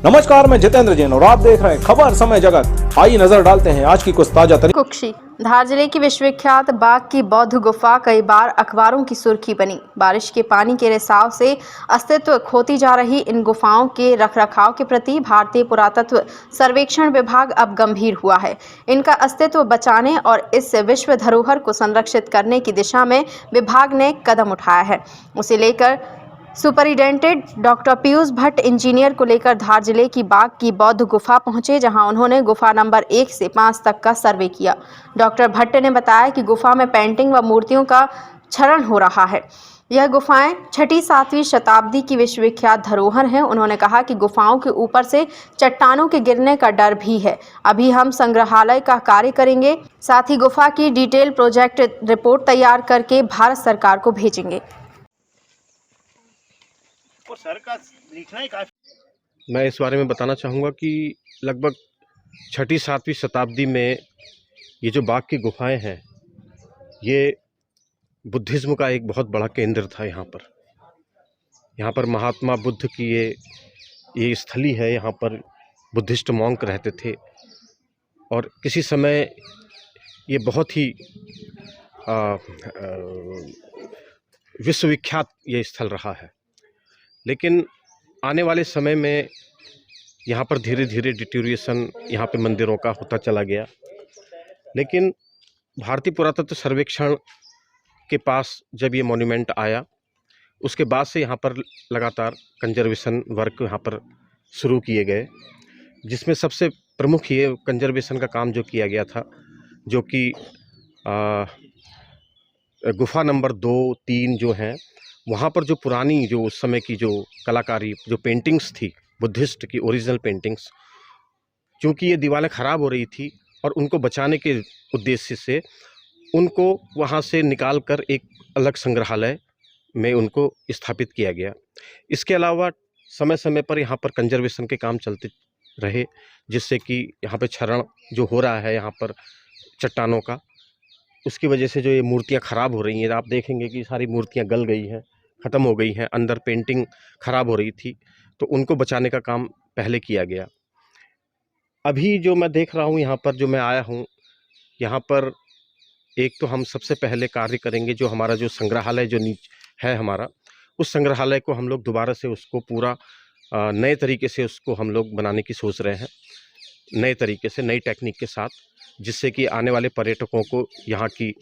नमस्कार, मैं जितेंद्र जैन और आप देख रहे हैं खबर समय जगत। आइए नजर डालते हैं आज की कुछ ताजा तरीके। कुक्षी धार जिले की विश्वविख्यात बाघ की बौद्ध गुफा कई बार अखबारों की सुर्खी बनी। बारिश के पानी के रिसाव से अस्तित्व खोती जा रही इन गुफाओं के रखरखाव के प्रति भारतीय पुरातत्व सर्वेक्षण विभाग अब गंभीर हुआ है। इनका अस्तित्व बचाने और इस विश्व धरोहर को संरक्षित करने की दिशा में विभाग ने कदम उठाया है। उसे लेकर superintendent doctor Piyush Bhatt engineer को लेकर धार जिले की बाघ की बौद्ध गुफा पहुंचे, जहां उन्होंने गुफा नंबर 1 से 5 तक का सर्वे किया। डॉक्टर भट्ट ने बताया कि गुफा में पेंटिंग व मूर्तियों का क्षरण हो रहा है। यह गुफाएं 6ठी-7वीं शताब्दी की विश्वविख्यात धरोहर हैं। उन्होंने कहा कि गुफाओं के ऊपर से चट्टानों के गिरने का डर भी है। अभी हम संग्रहालय का कार्य करेंगे, साथ ही गुफा की डिटेल प्रोजेक्ट रिपोर्ट तैयार करके भारत सरकार को भेजेंगे। मैं इस बारे में बताना चाहूँगा कि लगभग 6ठी-7वीं शताब्दी में ये जो बाघ की गुफाएं हैं, ये बुद्धिज़्म का एक बहुत बड़ा केंद्र था। यहाँ पर महात्मा बुद्ध की ये स्थली है। यहाँ पर बुद्धिस्ट मॉन्क रहते थे और किसी समय ये बहुत ही विश्वविख्यात ये स्थल रहा है। लेकिन आने वाले समय में यहाँ पर धीरे धीरे डिटेरियोरेशन यहाँ पे मंदिरों का होता चला गया। लेकिन भारतीय पुरातत्व सर्वेक्षण के पास जब ये मॉन्यूमेंट आया, उसके बाद से यहाँ पर लगातार कंजर्वेशन वर्क यहाँ पर शुरू किए गए, जिसमें सबसे प्रमुख ये कंजर्वेशन का काम जो किया गया था, जो कि गुफा नंबर 2-3 जो हैं, वहाँ पर जो पुरानी जो उस समय की जो कलाकारी जो पेंटिंग्स थी बुद्धिस्ट की ओरिजिनल पेंटिंग्स, चूँकि ये दीवारें ख़राब हो रही थी और उनको बचाने के उद्देश्य से उनको वहाँ से निकाल कर एक अलग संग्रहालय में उनको स्थापित किया गया। इसके अलावा समय समय पर यहाँ पर कंजर्वेशन के काम चलते रहे, जिससे कि यहाँ पे क्षरण जो हो रहा है यहाँ पर चट्टानों का, उसकी वजह से जो ये मूर्तियाँ ख़राब हो रही हैं, आप देखेंगे कि सारी मूर्तियाँ गल गई हैं, ख़त्म हो गई हैं, अंदर पेंटिंग ख़राब हो रही थी, तो उनको बचाने का काम पहले किया गया। अभी जो मैं देख रहा हूँ यहाँ पर जो मैं आया हूँ, यहाँ पर एक तो हम सबसे पहले कार्य करेंगे जो हमारा जो संग्रहालय जो है हमारा, उस संग्रहालय को हम लोग दोबारा से उसको पूरा नए तरीके से उसको हम लोग बनाने की सोच रहे हैं, नए तरीके से नई टेक्निक के साथ, जिससे कि आने वाले पर्यटकों को यहाँ की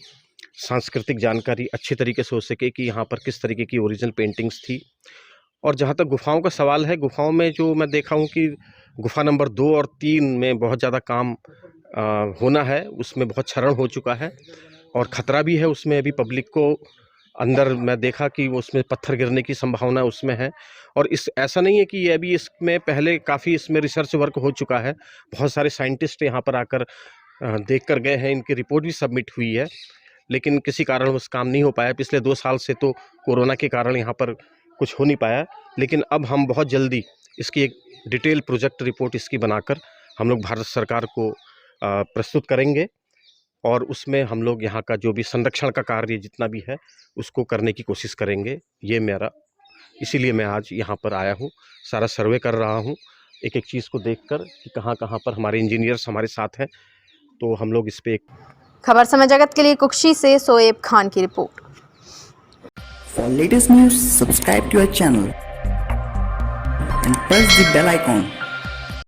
सांस्कृतिक जानकारी अच्छी तरीके से हो सके कि यहाँ पर किस तरीके की ओरिजिनल पेंटिंग्स थी। और जहाँ तक गुफाओं का सवाल है, गुफाओं में जो मैं देखा हूँ कि गुफा नंबर 2 और 3 में बहुत ज़्यादा काम होना है, उसमें बहुत क्षरण हो चुका है और ख़तरा भी है उसमें। अभी पब्लिक को अंदर मैं देखा कि उसमें पत्थर गिरने की संभावना उसमें है। और ऐसा नहीं है कि ये अभी इसमें पहले काफ़ी इसमें रिसर्च वर्क हो चुका है, बहुत सारे साइंटिस्ट यहाँ पर आकर देख कर गए हैं, इनकी रिपोर्ट भी सबमिट हुई है, लेकिन किसी कारणवश काम नहीं हो पाया। पिछले 2 साल से तो कोरोना के कारण यहाँ पर कुछ हो नहीं पाया, लेकिन अब हम बहुत जल्दी इसकी एक डिटेल प्रोजेक्ट रिपोर्ट इसकी बनाकर हम लोग भारत सरकार को प्रस्तुत करेंगे और उसमें हम लोग यहाँ का जो भी संरक्षण का कार्य जितना भी है उसको करने की कोशिश करेंगे। ये मेरा, इसीलिए मैं आज यहाँ पर आया हूँ, सारा सर्वे कर रहा हूँ, एक एक चीज़ को देखकर कि कहाँ कहाँ पर हमारे इंजीनियर्स हमारे साथ हैं, तो हम लोग इस पे। खबर समय जगत के लिए कुक्षी से शोएब खान की report. For latest news, subscribe to our channel and press the bell icon.